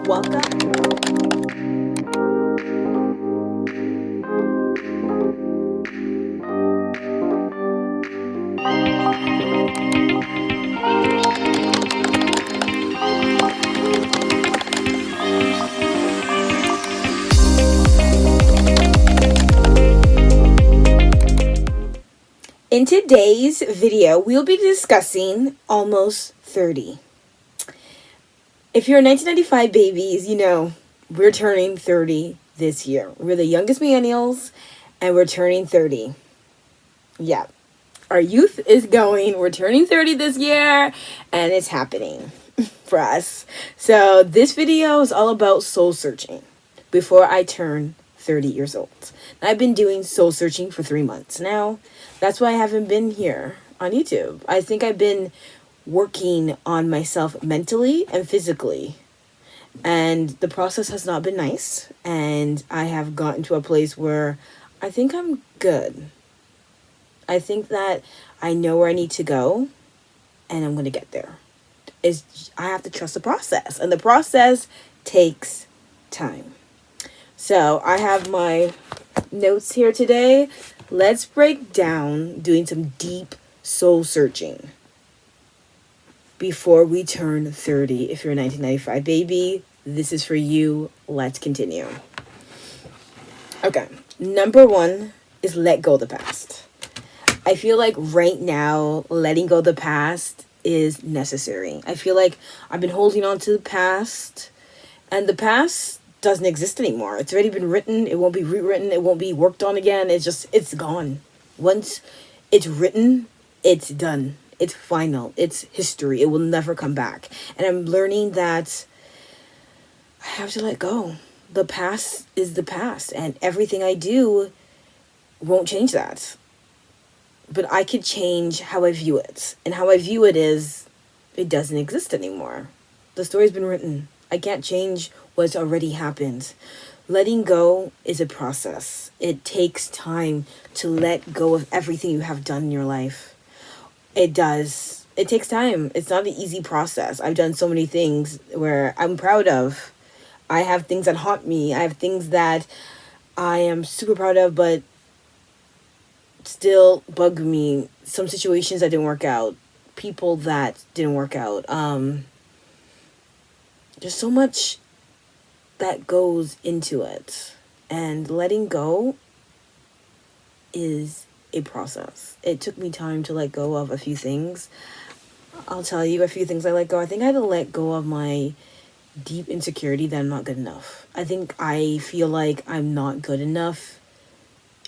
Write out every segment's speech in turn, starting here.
Welcome. In today's video, we'll be discussing almost 30. If you're a 1995 babies, you know we're turning 30 this year. We're the youngest millennials, and we're turning 30. Yeah, our youth is going. We're turning 30 this year, and it's happening for us. So this video is all about soul searching before I turn 30 years old. I've been doing soul searching for 3 months now. That's why I haven't been here on YouTube. I think I've been working on myself mentally and physically. And the process has not been nice. And I have gotten to a place where I think I'm good. I think that I know where I need to go and I'm going to get there. I have to trust the process. And the process takes time. So I have my notes here today. Let's break down doing some deep soul searching before we turn 30. If you're a 1995 baby, this is for you. Let's continue. Okay, number one is let go of the past. I feel like right now, letting go of the past is necessary. I feel like I've been holding on to the past, and the past doesn't exist anymore. It's already been written. It won't be rewritten. It won't be worked on again. It's gone. Once it's written, it's done. It's final. It's history. It will never come back. And I'm learning that I have to let go. The past is the past, and everything I do won't change that. But I could change how I view it. And how I view it is, it doesn't exist anymore. The story's been written. I can't change what's already happened. Letting go is a process. It takes time to let go of everything you have done in your life. It does. It takes time. It's not an easy process. I've done so many things where I'm proud of. I have things that haunt me. I have things that I am super proud of, but still bug me. Some situations that didn't work out. People that didn't work out. There's so much that goes into it, and letting go is a process. It took me time to let go of a few things. I'll tell you a few things I let go. I think I had to let go of my deep insecurity that I'm not good enough. I think I feel like I'm not good enough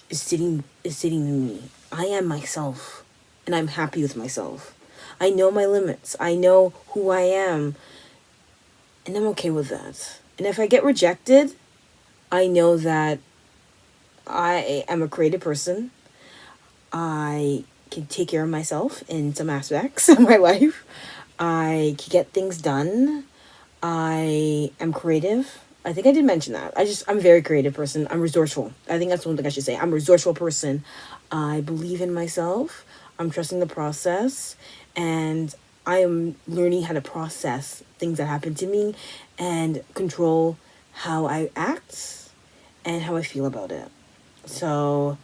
is sitting in me. I am myself, and I'm happy with myself. I know my limits. I know who I am, and I'm okay with that. And if I get rejected, I know that I am a creative person. I can take care of myself in some aspects of my life. I can get things done. I am creative. I think I did mention that. I'm a very creative person. I'm resourceful. I think that's one thing I should say. I'm a resourceful person. I believe in myself. I'm trusting the process. And I am learning how to process things that happen to me and control how I act and how I feel about it. So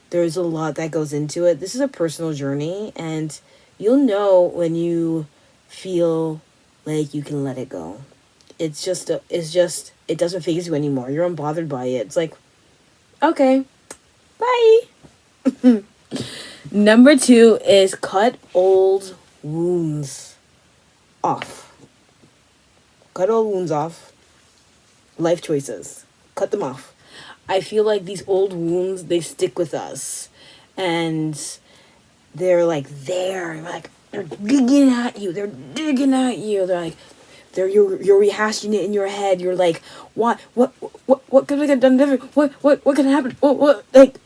there's a lot that goes into it. This is a personal journey, and you'll know when you feel like you can let it go. It doesn't faze you anymore. You're unbothered by it. It's like, okay, bye. Number two is cut old wounds off. Cut old wounds off. Life choices. Cut them off. I feel like these old wounds, they stick with us. And they're like there. Like, they're digging at you. They're like, you're rehashing it in your head. You're like, what could I have done different? What could happen? What like,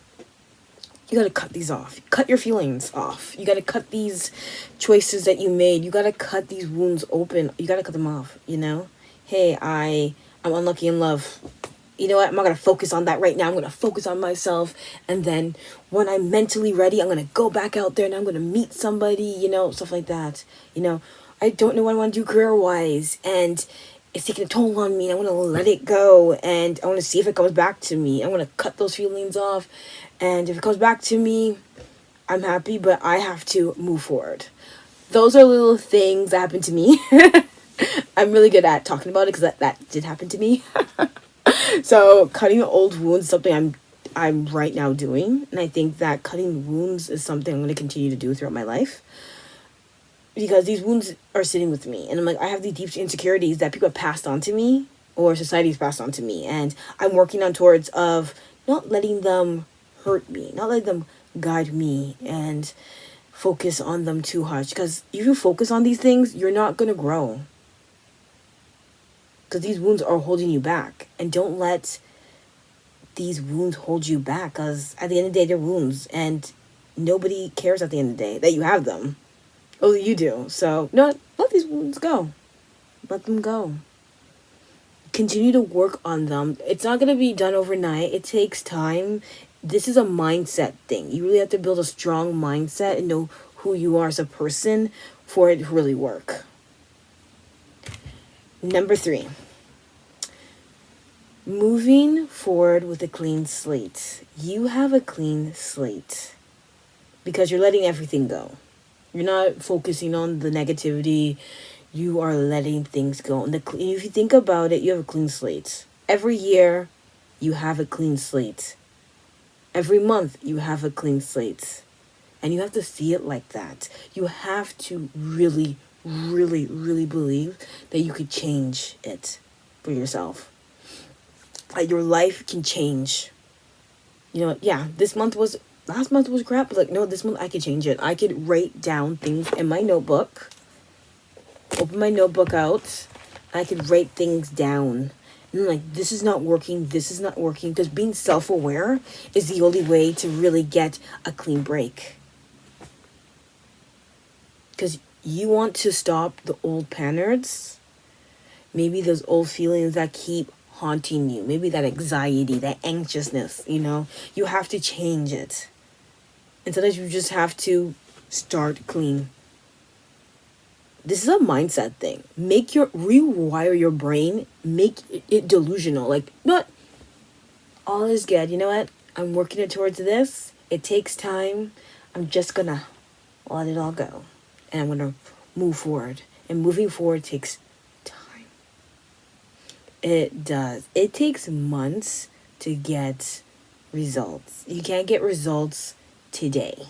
you gotta cut these off. Cut your feelings off. You gotta cut these choices that you made. You gotta cut these wounds open. You gotta cut them off, you know? Hey, I'm unlucky in love. You know what? I'm not gonna focus on that right now. I'm gonna focus on myself. And then when I'm mentally ready, I'm gonna go back out there and I'm gonna meet somebody, you know, stuff like that. You know, I don't know what I wanna do career-wise. And it's taking a toll on me, and I want to let it go, and I want to see if it comes back to me. I want to cut those feelings off, and if it comes back to me, I'm happy, but I have to move forward. Those are little things that happen to me. I'm really good at talking about it because that did happen to me. So cutting old wounds is something I'm right now doing, and I think that cutting wounds is something I'm going to continue to do throughout my life, because these wounds are sitting with me, and I'm like, I have these deep insecurities that people have passed on to me, or society's passed on to me, and I'm working on towards of not letting them hurt me, not letting them guide me, and focus on them too much. Because if you focus on these things, you're not going to grow, because these wounds are holding you back. And don't let these wounds hold you back, because at the end of the day, they're wounds, and nobody cares at the end of the day that you have them. Only you do. So no, let these wounds go. Let them go. Continue to work on them. It's not going to be done overnight. It takes time. This is a mindset thing. You really have to build a strong mindset and know who you are as a person for it to really work. Number 3, moving forward with a clean slate. You have a clean slate because you're letting everything go. You're not focusing on the negativity. You are letting things go. And if you think about it, you have a clean slate. Every year, you have a clean slate. Every month, you have a clean slate. And you have to see it like that. You have to really, really, really believe that you could change it for yourself. Like, your life can change. You know, yeah, last month was crap, but like, no, this month I could change it. I could write down things in my notebook, open my notebook out, and I could write things down. And I'm like, this is not working, because being self-aware is the only way to really get a clean break. Because you want to stop the old patterns, maybe those old feelings that keep haunting you, maybe that anxiety, that anxiousness, you have to change it. And sometimes you just have to start clean. This is a mindset thing. Rewire your brain, make it delusional. Like, not all is good. You know what? I'm working it towards this. It takes time. I'm just gonna let it all go. And I'm gonna move forward. And moving forward takes time. It does. It takes months to get results. You can't get results today.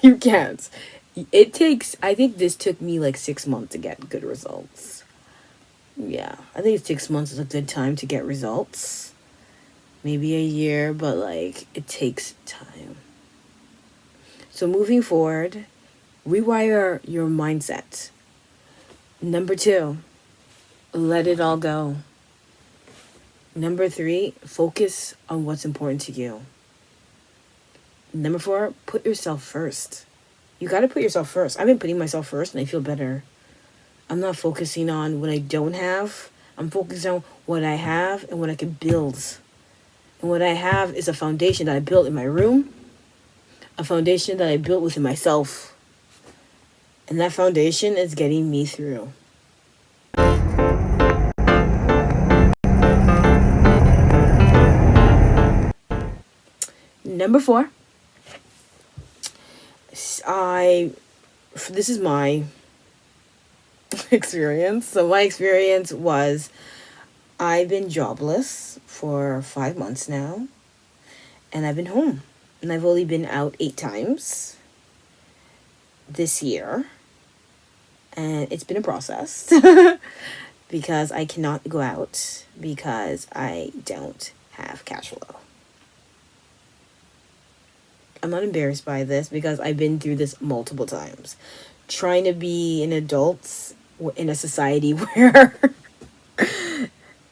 You can't. I think this took me like 6 months to get good results. Yeah, I think 6 months is a good time to get results. Maybe a year, but like, it takes time. So moving forward, rewire your mindset. Number 2, let it all go. Number 3, focus on what's important to you. Number 4, put yourself first. You got to put yourself first. I've been putting myself first, and I feel better. I'm not focusing on what I don't have. I'm focusing on what I have and what I can build. And what I have is a foundation that I built in my room, a foundation that I built within myself. And that foundation is getting me through. Number 4, this is my experience. So my experience was, I've been jobless for 5 months now, and I've been home, and I've only been out 8 times this year, and it's been a process because I cannot go out because I don't have cash flow. I'm not embarrassed by this because I've been through this multiple times. Trying to be an adult in a society where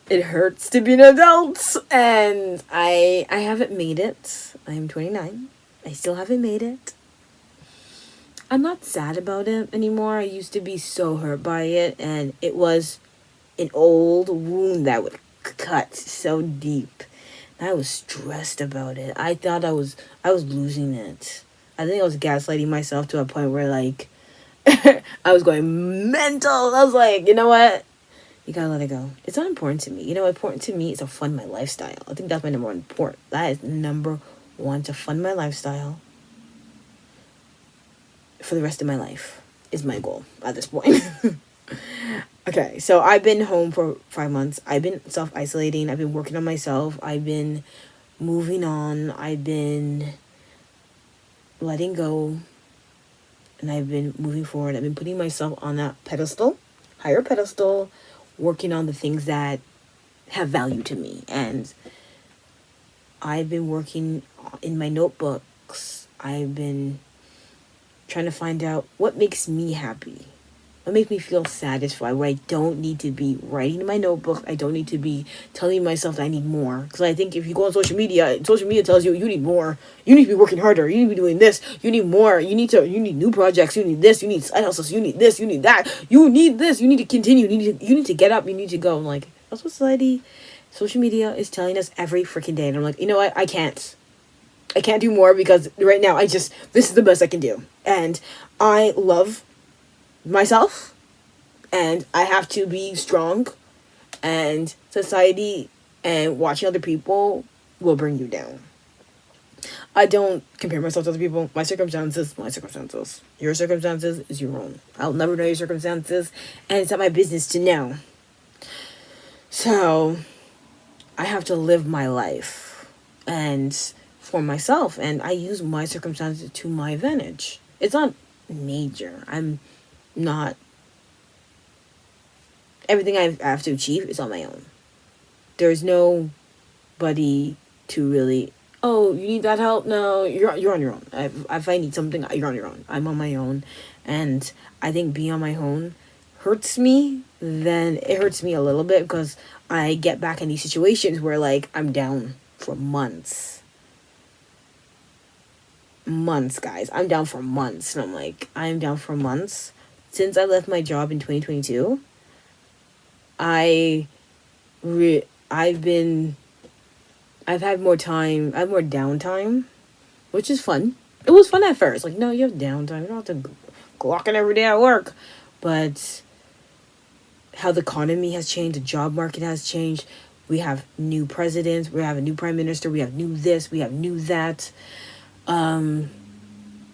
it hurts to be an adult. And I haven't made it. I'm 29. I still haven't made it. I'm not sad about it anymore. I used to be so hurt by it. And it was an old wound that would cut so deep. I was stressed about it. I thought I was losing it. I think I was gaslighting myself to a point where, like, I was going mental. I was like, you know what? You gotta let it go. It's not important to me. You know, important to me is to fund my lifestyle. I think that's my number one important. That is number one, to fund my lifestyle for the rest of my life is my goal at this point. Okay, so I've been home for 5 months. I've been self-isolating. I've been working on myself. I've been moving on. I've been letting go. And I've been moving forward. I've been putting myself on that pedestal, higher pedestal, working on the things that have value to me. And I've been working in my notebooks. I've been trying to find out what makes me happy, what makes me feel satisfied, where I don't need to be writing in my notebook. I don't need to be telling myself that I need more. Because I think if you go on social media tells you need more. You need to be working harder. You need to be doing this. You need more. You need new projects. You need this. You need side hustles. You need this. You need that. You need this. You need to continue. You need to get up. You need to go. I'm like, that's what social media is telling us every freaking day. And I'm like, you know what? I can't do more, because right now this is the best I can do. And I love myself, and I have to be strong, and society and watching other people will bring you down. I don't compare myself to other people. My circumstances. Your circumstances is your own. I'll never know your circumstances, and it's not my business to know. So I have to live my life and for myself, and I use my circumstances to my advantage. It's not major. I'm not, everything I have to achieve is on my own. There's nobody to really, oh, you need that help? No, you're on your own. If I need something, you're on your own. I'm on my own. And I think being on my own hurts me. Then it hurts me a little bit, because I get back in these situations where, like, I'm down for months, guys. I'm down for months. And I'm like, I'm down for months. Since I left my job in 2022, I've had more time, I have more downtime, which is fun. It was fun at first. Like, no, you have downtime. You don't have to clock in every day at work. But how the economy has changed, the job market has changed. We have new presidents. We have a new prime minister. We have new this. We have new that.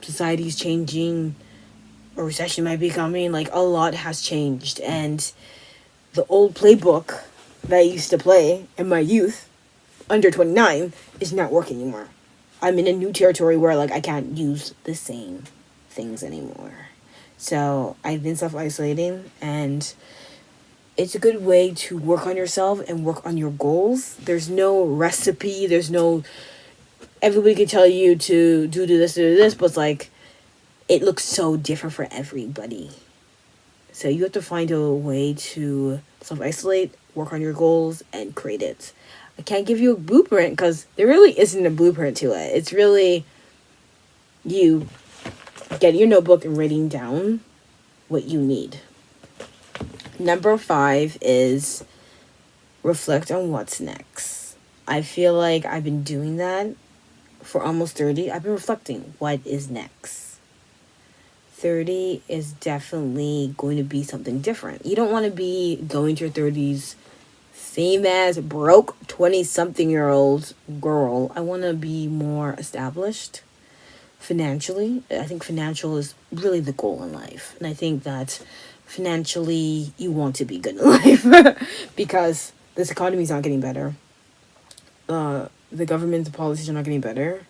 Society's changing. A recession might be coming. Like, a lot has changed. And the old playbook that I used to play in my youth, under 29, is not working anymore. I'm in a new territory where, like, I can't use the same things anymore. So I've been self-isolating, and it's a good way to work on yourself and work on your goals. There's no recipe. Everybody can tell you to do this, but it's like, it looks so different for everybody. So you have to find a way to self-isolate, work on your goals, and create it. I can't give you a blueprint, because there really isn't a blueprint to it. It's really you getting your notebook and writing down what you need. Number 5 is reflect on what's next. I feel like I've been doing that for almost 30. I've been reflecting what is next. 30 is definitely going to be something different. You don't want to be going to your 30s same as broke 20-something-year-old girl. I want to be more established financially. I think financial is really the goal in life. And I think that financially you want to be good in life because this economy is not getting better. The government's policies are not getting better.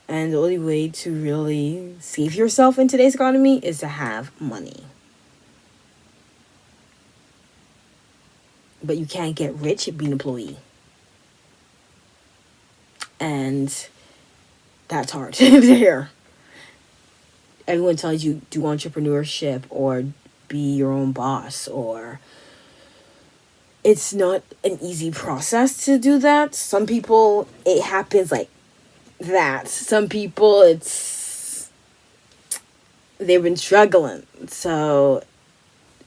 And the only way to really save yourself in today's economy is to have money. But you can't get rich being an employee. And that's hard to hear. Everyone tells you do entrepreneurship or be your own boss, or it's not an easy process to do that. Some people, it happens like that. Some people, they've been struggling. So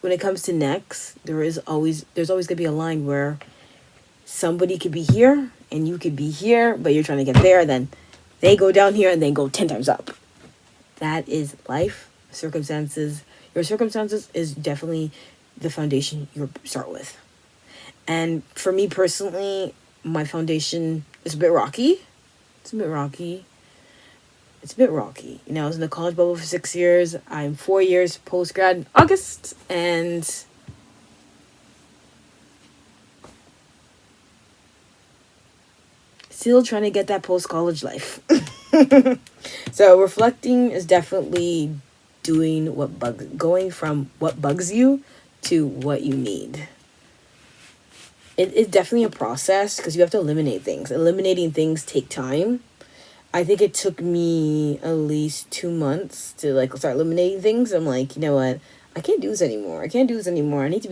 when it comes to next, there's always gonna be a line where somebody could be here and you could be here, but you're trying to get there, then they go down here and then go 10 times up. That is life, circumstances. Your circumstances is definitely the foundation you start with. And for me personally, my foundation is a bit rocky. It's a bit rocky. It's a bit rocky. You know, I was in the college bubble for 6 years. I'm 4 years post grad in August, and still trying to get that post college life. So reflecting is definitely going from what bugs you to what you need. It's definitely a process because you have to eliminate things. Eliminating things take time. I think it took me at least 2 months to like start eliminating things. I'm like, you know what? I can't do this anymore. I can't do this anymore. I need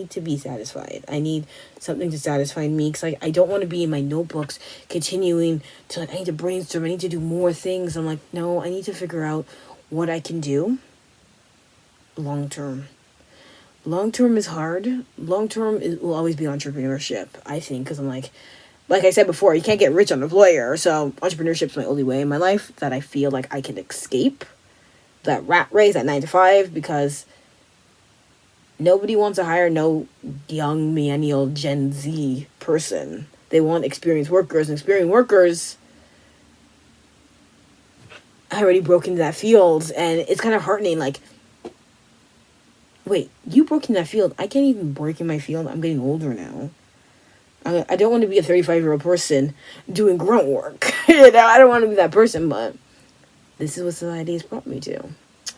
to be satisfied. I need something to satisfy me because I don't want to be in my notebooks continuing to like, I need to brainstorm. I need to do more things. I'm like, no, I need to figure out what I can do long term. Long term is hard. Long term will always be entrepreneurship, I think, because I'm like I said before, you can't get rich on a lawyer. So entrepreneurship's my only way in my life that I feel like I can escape that rat race at 9 to 5 because nobody wants to hire no young millennial Gen Z person. They want experienced workers, and experienced workers I already broke into that field, and it's kind of heartening. Like, wait, you broke in that field. I can't even break in my field. I'm getting older now. I don't want to be a 35-year-old person doing grunt work. You know, I don't want to be that person, but this is what society has brought me to.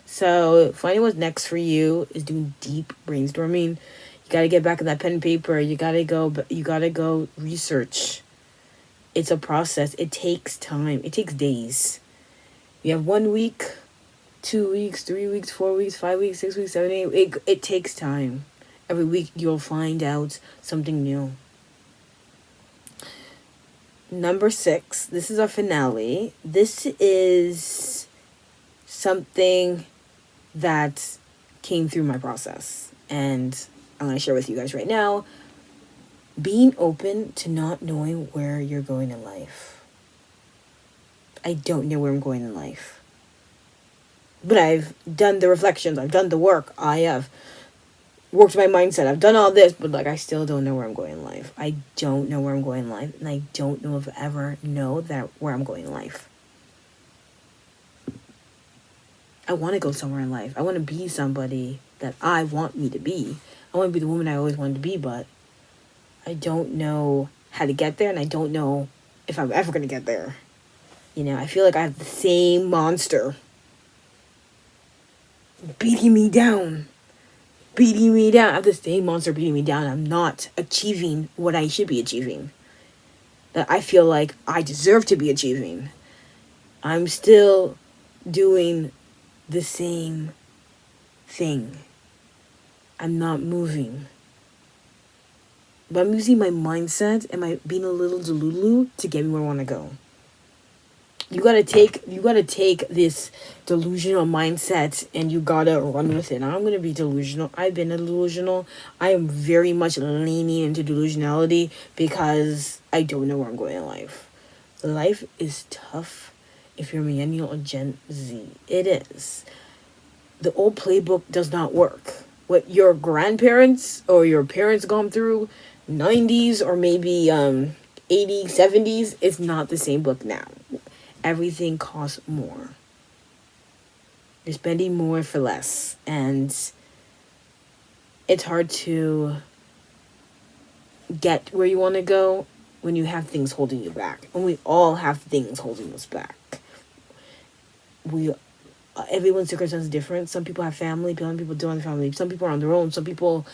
So finding what's next for you is doing deep brainstorming. You gotta get back on that pen and paper. You gotta go research. It's a process. It takes time. It takes days. You have 1 week, 2 weeks, 3 weeks, 4 weeks, 5 weeks, 6 weeks, 7, 8. It takes time. Every week you'll find out something new. Number 6. This is our finale. This is something that came through my process, and I'm going to share with you guys right now. Being open to not knowing where you're going in life. I don't know where I'm going in life, but I've done the reflections, I've done the work, I have worked my mindset, I've done all this, but like I still don't know where I'm going in life. I don't know where I'm going in life, and I don't know if I ever know that where I'm going in life. I want to go somewhere in life. I want to be somebody that I want me to be. I want to be the woman I always wanted to be, but I don't know how to get there, and I don't know if I'm ever going to get there. You know, I feel like I have the same monster beating me down. I have the same monster beating me down. I'm not achieving what I should be achieving, that I feel like I deserve to be achieving. I'm still doing the same thing. I'm not moving. But I'm using my mindset and being a little delulu to get me where I want to go. You gotta take this delusional mindset and you gotta run with it. I'm gonna be delusional. I've been delusional. I am very much leaning into delusionality because I don't know where I'm going in life. Life is tough if you're millennial or Gen Z. It is. The old playbook does not work. What your grandparents or your parents gone through, 90s or maybe 80s, 70s, it's not the same book now. Everything costs more. You're spending more for less. And it's hard to get where you want to go when you have things holding you back. And we all have things holding us back. Everyone's circumstance is different. Some people have family, some people don't have family. Some people are on their own. Some people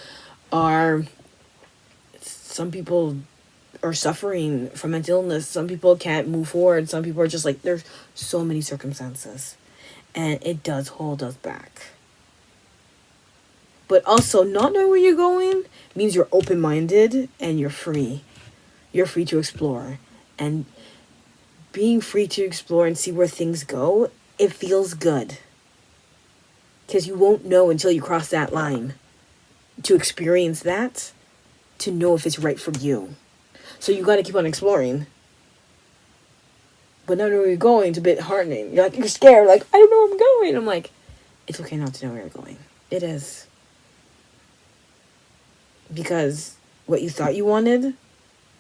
are suffering from mental illness. Some people can't move forward. Some people are just like, there's so many circumstances. And it does hold us back. But also, not knowing where you're going means you're open-minded and you're free. You're free to explore. And being free to explore and see where things go, it feels good. Because you won't know until you cross that line to experience that, to know if it's right for you. So you got to keep on exploring. But not knowing where you're going, it's a bit heartening. You're scared, like, I don't know where I'm going. I'm like, it's okay not to know where you're going. It is. Because what you thought you wanted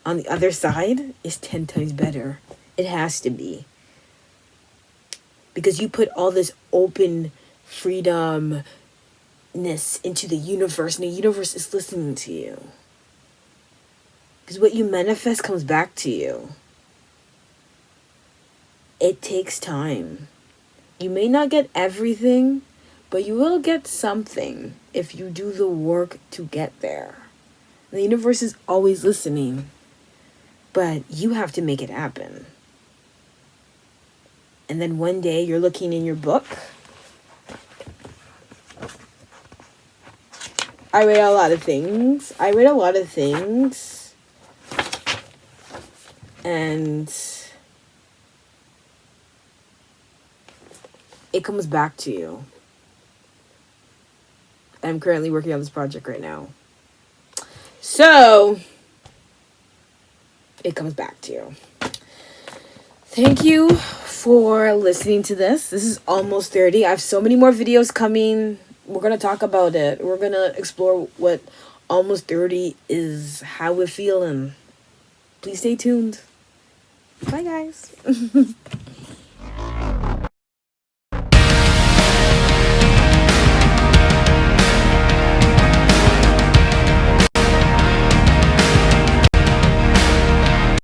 on the other side is 10 times better. It has to be. Because you put all this open freedomness into the universe, and the universe is listening to you. Because what you manifest comes back to you. It takes time. You may not get everything, but you will get something if you do the work to get there. The universe is always listening, but you have to make it happen. And then one day you're looking in your book. I read a lot of things. And it comes back to you. I'm currently working on this project right now. So, it comes back to you. Thank you for listening to this. This is almost 30. I have so many more videos coming. We're going to talk about it. We're going to explore what almost 30 is, how we're feeling. Please stay tuned. Bye, guys.